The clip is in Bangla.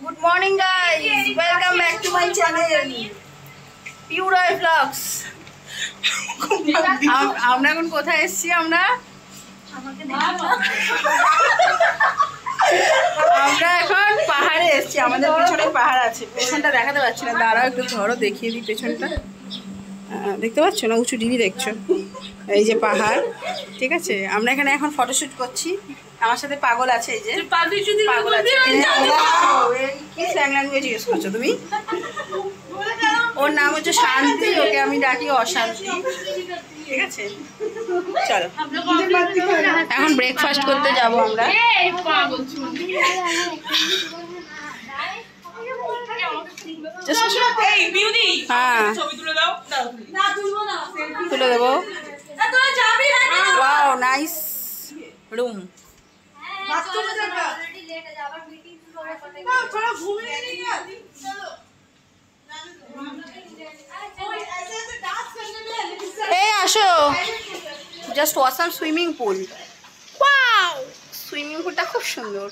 Good morning guys, welcome back to my channel Pure Vlogs. আমরা এখন কোথায় এসেছি? আমরা এখন পাহাড়ে এসেছি। আমাদের পিছনে পাহাড় আছে, পেছনটা দেখাতে পাচ্ছি না, দাঁড়াও একটু ধরো দেখিয়ে দিই পেছনটা। দেখতে পাচ্ছ না? উঁচু ঢিবি দেখছো? এই যে পাহাড়, ঠিক আছে। আমরা এখানে এখন ফটোশুট করছি। আমার সাথে পাগল আছে, এই যে পাগল আছে। কি স্ল্যাং ল্যাঙ্গুয়েজ ইউজ করছো তুমি? ওর নাম হচ্ছে শান্তি, ওকে আমি ডাকি অশান্তি, ঠিক আছে। চলো এখন ব্রেকফাস্ট করতে যাবো আমরা। হ্যাঁ তুলে দেবো। Wow nice room. এই আসো, just awesome swimming pool. Wow, swimming পুলটা খুব সুন্দর।